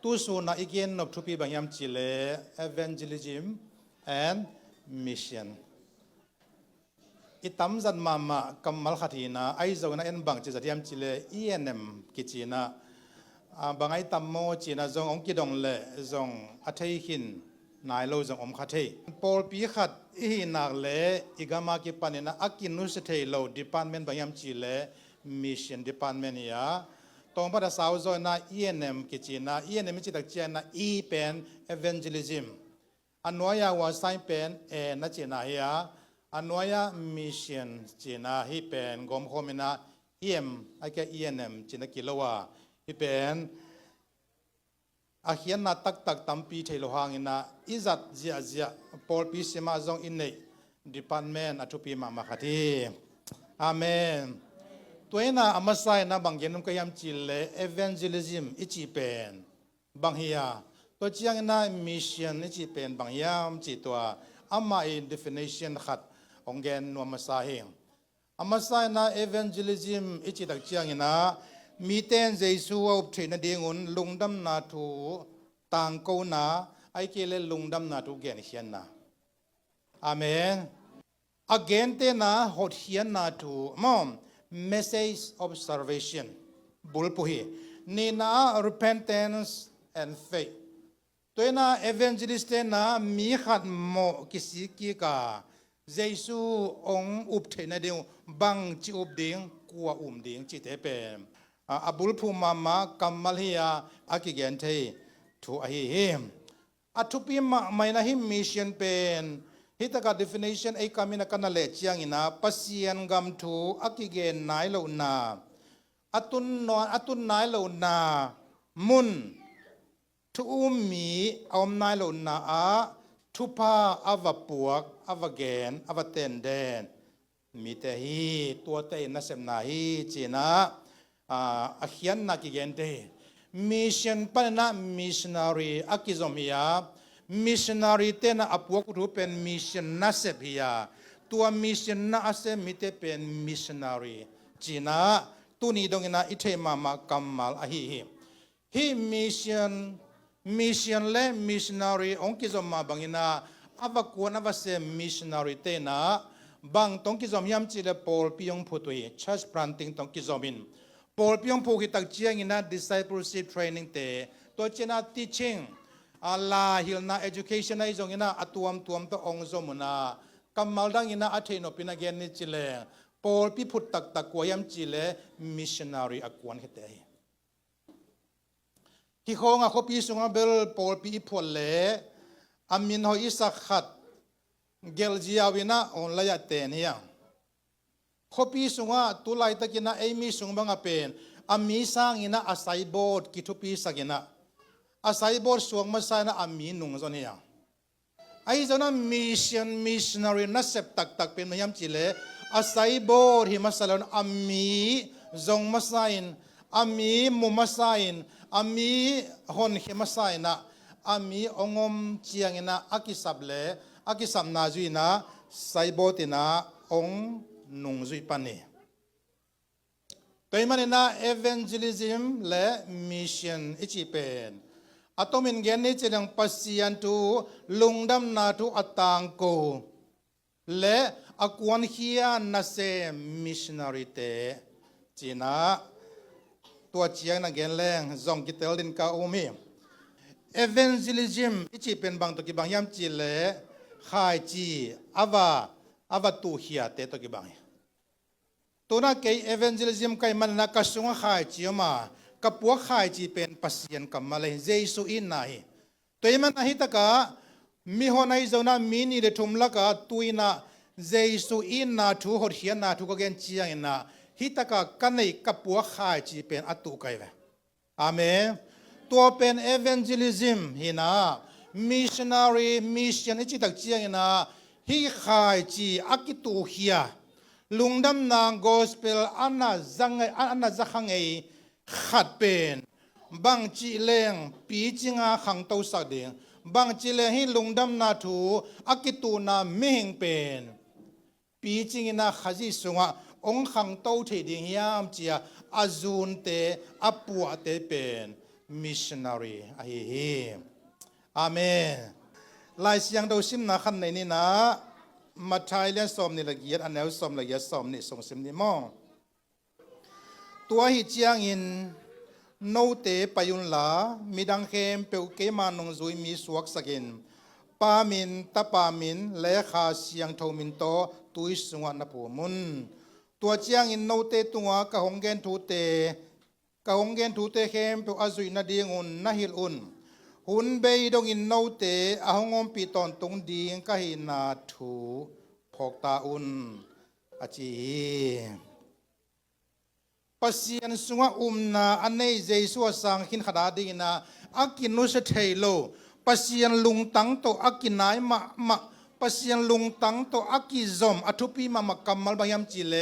tu su na again nop thupi bangyam chile evangelism and mission itam zan mama kamal khathina ai zona en bang che jatiam chile enm kichina bangai tammo china zong ong kidong le zong athei hin nai lo zong om khathei pol pi khat hi nak le igama ki panina akinu se thei lo department bangyam chile mission department ya tong pada sao zo na enm kichina enm chi tak chana e pen evangelism anoya wa sai pen e na china ya anoya mission china hi pen gom khomina ake enm china kilowa hi pen a hian na tak tak tampi thelo hangina izat zia zia pol pi sema zong in nei department athupi mama khati amen toina amasai na banggenum kayam chile evangelism ichi pen banghia to chiang na mission ichi pen bangyam chi to ama in definition khat ongen no masahing amasai na evangelism ichi dak chiang ina miten jesu op thina dingun lungdam na thu tang ko na ai kele lungdam na thu gen hian na amen again te na hot hian na thu mom message of salvation bulpuhi nina repentance and faith toina evangelist na mi khat mo kisi ki ka jesu ong up thena ding bang chi up ding kwa ding chi te pe abul phu mama kamal hiya akigen the thu a hi athupi ma maina hi mission pen hitaka definition ei kamina kanale chiang ina pasien gam thu akigen nai lo na atun nai lo na mun thu mi om nai lo na a thupa avapuak avagen avaten den mi te hi tua te na sem na hi china a hian na ki gen te mission panna missionary akizomia missionary te na apuak ru pen mission na sep hiya tua mission na ase mite pen missionary china tuni dongina ithe mama kamal a hi mission le missionary onkizoma bangina avakon avase missionary te na bang tongkizom yam chile pol piong phutui church planting tongkizomin pol piong phu ki tak chiang ina discipleship training te to chena teaching ala hilna education ai zong ina atuam tuam to ong zomuna kamal dang ina atheno pina gen ni chile pol pi phut tak tak ko yam chile missionary akwan khete ki khonga khopi sunga bel pol pi phol le amin ho isa khat gelzia wina on la ya ten ya khopi sunga tulai takina emi sungbanga pen ami sang ina asai board ki thupi sagina asai board suang masana ami nung zonia ai zona missionary na sep tak tak pen mayam chile asai board hi masalon ami zong masain ami mumasain ami hon hi masaina ami ongom chiangina akisable akisam na juina saibotina ong nung zui pani toimanina evangelism le mission ichi pen atomin gen ni chenang pasian tu lungdam na tu atang ko le akwan hian na se missionary te china tua chiang na gen leng zong kitel din ka umi evangelism ichi pen bang to ki bang yam chi le khai chi ava tu hia te to ki bang tuna ke evangelism kai man na kasunga khai chi ma kapua khai chi pen pasien kamale jesu in nahi toiman ahi taka mi honai zona mini le thumla ka tuina jesu in na thu hor hian na thu ka gen chiang na hitaka kanei kapua khai chi pen atu kai ve amen to pen evangelism hina missionary mission ichi tak chiang na hi khai chi akitu hia lungdam na gospel ana zakhangai khat pen bang chi leng pi chinga khang to sa ding bang chi le hi lungdam na thu akitu na mehing pen pi chingina khaji sunga ong khang to the ding yam chia azun te apua te pen missionary อาเฮอาเมนลายเสียงเราซิมนะขันในนี้นะมาทายเลี้ยงสมนี่ละเอียดอันแนวสมละเอียดสมนี่ส่งซิมนี่มองตัวหิเจียงอินโนเตปยุนลามีดังเข้มเปลเกมานงซุยมีสวกสกินปามินตะปามินและขาเสียงทมินโตตุยสงวนนภูมุนตัวเจียงอินโนเตตัวกะหงเกนทูเตกะหงเกนทูเตเข้มเปลอาซุยนาดีงุนนาฮิลอุนหุ่นเบยดงอินโนเตอาหงอมปีตอนตรงดีงกะหินาทูพกตาอุนอาจีปัสยันสุงนาอันนี้เจสัวสังหินขดาดีนาอากินุสเทโลปัสยันลุงตังโตอากินายมาปัสยันลุงตังโตอากิซอมอทุปีมากัมมัลบายามจิเล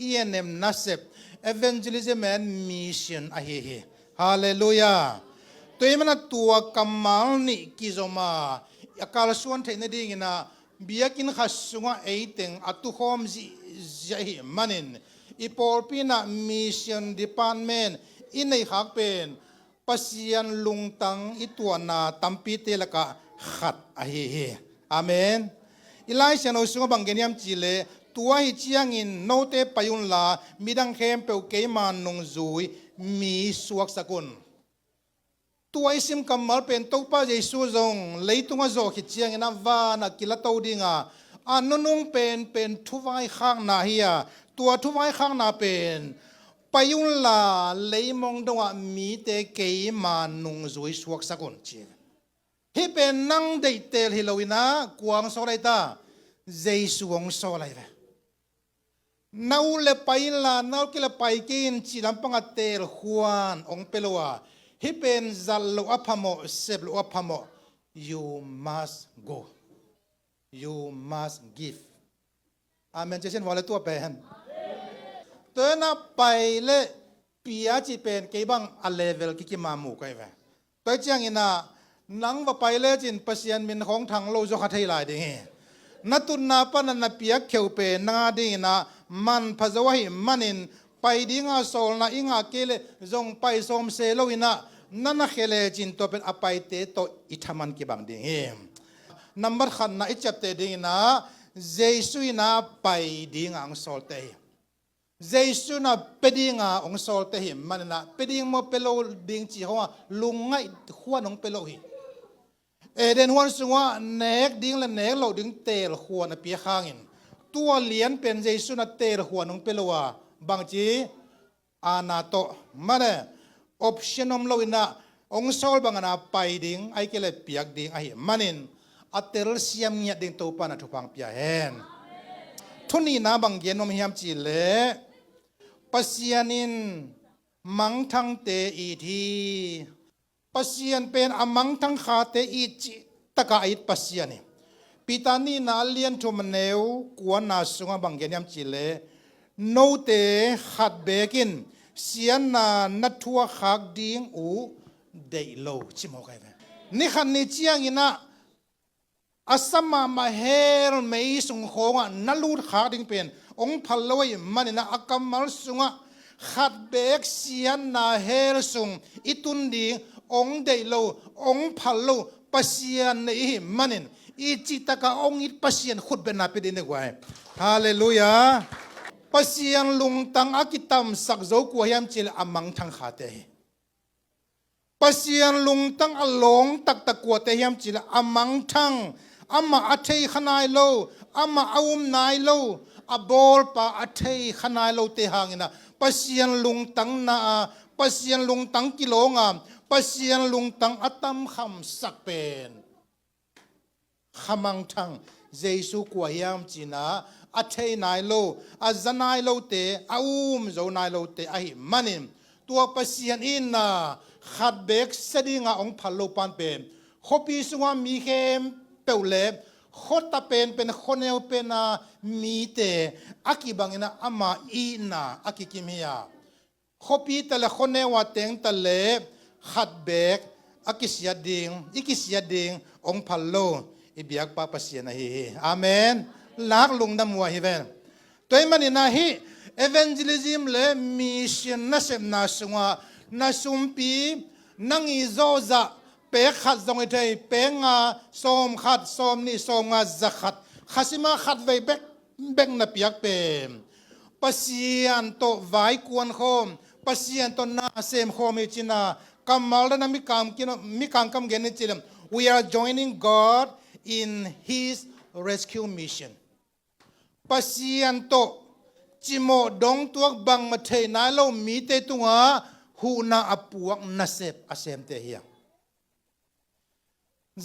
อีเอ็นเอ็มนัสเซปเอเวนเจลิซึมแอนมิชชั่นอาเฮเฮฮาเลลูยาตัวมันตัวกัมมัลนี่กิซอมาอากาลส่วนเทนดีนาเบียกินขัดสุงเอติงอัตุโฮมจิฮิมันินอีพอลปีน่ะมิชชั่นดีพาร์ตเมนต์อินในขักเป็นปัสยันลุงตังอีตัวนาตัมปีเตลกะขัดอาเฮเฮอาเมนอีไลเชนอุสุงบังเกนียมจิเลตัวหิจียงอินโนเตปยุนลามีดังเข้มเปลเกมานนงซุยมีสวกสกุลตัวอิสิมกัมมัลเป็นตุปะเยซูจงเลยตุงะโจหิจียงอินาวานักกิลตาวดิงาอันนุ่งเป็นทุไวข้างนาเฮียตัวทุไวข้างนาเป็นปยุนลาเลยมองดงมีเตเกมานงซุยสวกสกุลจีฮิเป็นนังเดเตลฮิโลวินะกวางโซไลตาเจสุงโซไลเวนาอุเลไปลานาอุกิเลไปกินจีรัมปังเตลฮวนองเปลัวฮิเป็นจัลลุอัพโมเซบลุอัพโม you must go you must give อาเมนเจเช่นวันละตัวเป็นตัวน่ะไปเลปีอาจีเป็นเก็บังอัลเลเวลกิมามูกันเวตัวเจียงอินะนังว่าไปเลจินปัสยันมินของทางโลจกหัดให้ลายดิ่งนัตุนนาปนันนาเปียเขียวเป็นนาดิ่งนะมันพะจวะหิมันินไปดิ่งอาโซลนะอิงอาเกเลจงไปสมเซโลวินะนั่นนักเลจินตัวเป็นอภัยเตโตอิทามันกิบังดิ่งนัมเบอร์ขันนะอิจับเตดิ่งนะเจสุยนะไปดิ่งอังโซลเตเจสุนะเปดิ่งอังโซลเตหิมันนะเปดิ่งโมเปโลดิ่งจีหัวลุงไงหัวน้องเปโลหิเอเดนวันสุงว่าเนกดิ้งและเนกเราดึงเตลหัวนะเปียข้างอินตัวเลียนเป็นเจสุนะเตลหัวน้องเปลัวบางจีอานาโตมาเนออปชั่นอมเราอินะองค์โซลบางนาไปดิ้งไอเกลเปียกดิ้งไอมันอินอัตเตลเซียมเงียดิ้งตัวปานะทุพังเปียเฮนทุนนี้นะบางเย็นนมฮิมจีเลปัสยานินมังทังเตอีทีปัสยันเป็นอามังทั้งขาเตอีจิตะกาอิดปัสยันนี่ปิตานีนาเลียนทุมเนวกวนนาสุงบังเกนยมจิเลโนเตขัดเบกินเสียนานัทวัวขักดิ้งอูเดโลชิมโอไกเวนี่ขันนี่เจียงอินะอาสมามาเฮลไม่สุงโคงะนัลูดขักดิ้งเป็นองพัลลอยมันนะอากัมมัลสุงะขัดเบกเสียนาเฮลสุงอิตุนดิ้งองเดโลองพัลโลปัสยันนี่มันินอีจิตกะองอิปัสยันขุดเป็นนาปิดินกว่าฮาเลลูยาปัสยันลุงตังอากิตัมสักโจกัวยามจิลอามังทังขาเตปัสยันลุงตังอลงตักตะกัวเตยามจิลอามังทังอามาอัฐยขนายโลอามาอาวุมนายโลอาบอลปะอัฐยขนายโลเตหางินะปัสยันลุงตังนาปัสยันลุงตังกิโลงามปัสยันลุงตังอัตมคำสักเป็นขมังทังเจสุกวยามจีนาอัฐยนายโลอาจนายโลเตอาอุมโจนายโลเตอาหิมันิมตัวปัสยันอินนาขัดเบกสดิงาองพัลโลปันเป็นขบีสุงามีเข้มเปลเลบขดตะเป็นคนเอวเป็นมีเตอากิบังอินะอามาอีนาอากิกิมิยาขบีแต่ละคนเอวเต็งตะเลบขัดเบกอากิสยาดิงองพัลโลอิบิยักปะปัสยานะฮีอาเมนลักลุงดำวัวฮิเวนตัวมันนี่นะฮีเอเวนเจลิซึมเลมิชชั่นนัสเซมนาสุงานาสุมปี นังอีโซจะเปขัดจงไอเทยเปงาสมขัดสมนี่สมงาจะขัดขัดสิมาขัดไว้เบกนับยักเป็นปัสยันโตไว้กวนโคมปัสยันโตนาเซมโคมจินากำมัลนั้นมีการกำเกณฑ์จิล we are joining God in His rescue mission ปัสยันโตจิโมดงตัวบังมาเทนายโลมีเตตุงาหูนาอปวกนาเซบอาเซมเตเฮีย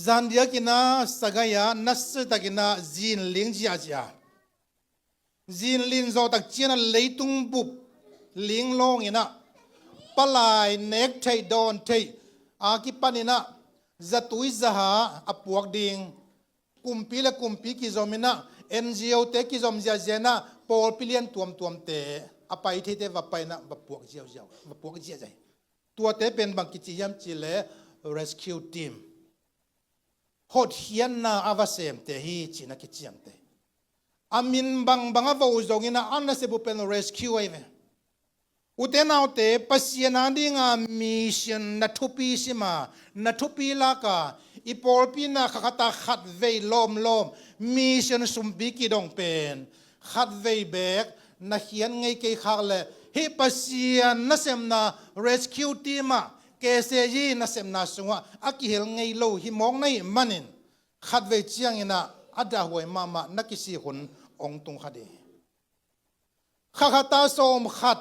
จันเดียกินาสกายานัสตะกินาจีนลิงจีอาจีอาจีนลินโซตักจีนาเลยตุงบุบลิงลงอินะปลายเน็กไทโดนไทอากิปันินะจะตุยจะหาอปวกดิงกุมปีและกุมปีกิจอมินะNGO เตกิจอมเจียเจนะปอลพิเลียนตัวเตอไปที่เตวับไปนะวับปวกเจียววับปวกเจียใจตัวเตเป็นบางกิจยามจิเล rescue team หดเฮียนนาอาวาเซมเตฮีจินักกิจยังเตอามินบางอาวาอุจงินะอันนั้นเสบุเป็น rescue ไอเวอุเทนเอาเตปัสยานาดิงามิชชั่นนัทุปีสิมานัทุปีลากาอีปอลปีนาขัดตาขัดเวลมมิชชั่นสุมบิกิดงเป็นขัดเวเบกนักเขียนไงเกี่ยขัดเลยฮิปัสยานัสเซมนา rescue team เกษยีนัสเซมนาสุงะอากิเฮลไงโลฮิมองในมันนินขัดเวเจียงอินะอัดดาหวยมานักกิสิหุนองตุงขัดเดขัดตาโสมขัด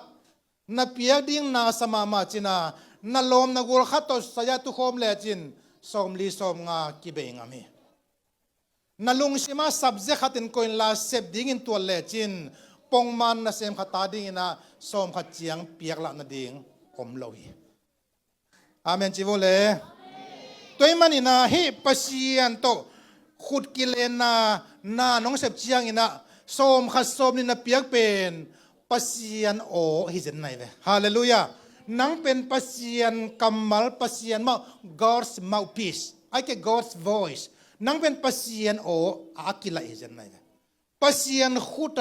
นับเปียดิ้งนาสมามาจินานัลมนักุลขัดตสยาตุโคมเลจินสมลีสมงากิเบงามีนัลุงชิมาสับเจขัดินโกอินลาเซบดิ้งตัวเลจินปงมันนัเซมขัดตาดิ้งนะสมขัดเจียงเปียกละนาดิ้งอมโลหิอาเมนจิโวเลตัวมันอินะฮิปัสยันโตขุดกิเลนานาน้องเซบเจียงอินะสมขัดสมนี่นะเปียกเป็นปัสยันโอฮิเซนไนเวฮาเลลูยานังเป็นปัสยันกัมมัลปัสยันมา God's mouthpiece I get God's voice นังเป็นปัสยันโออากิลาฮิเซนไนเวปัสยันขุต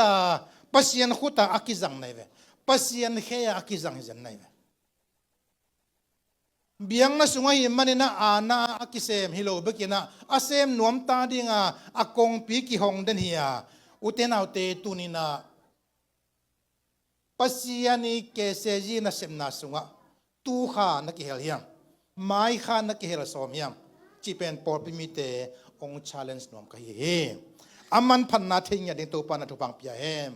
าอากิจังไนเวปัสยันเฮียอากิจังฮิเซนไนเวเบียงนะสุงหิมันนะอานาอากิเซมฮิโลเบกินะอาเซมนวมตาดิงาอากงปีกิฮงเดนเฮียอุเทนเอาเตตุนินะปัสยานีเกษจีนัสเซมนาสุงะตูขานักเฮลเฮียมไม้ขานักเฮลสอมเฮียมจีเป็นปอปิมิเตอง challenge นวมกะเฮอามันพันนาทิงยาดินตูปานาทุปังเปียเฮม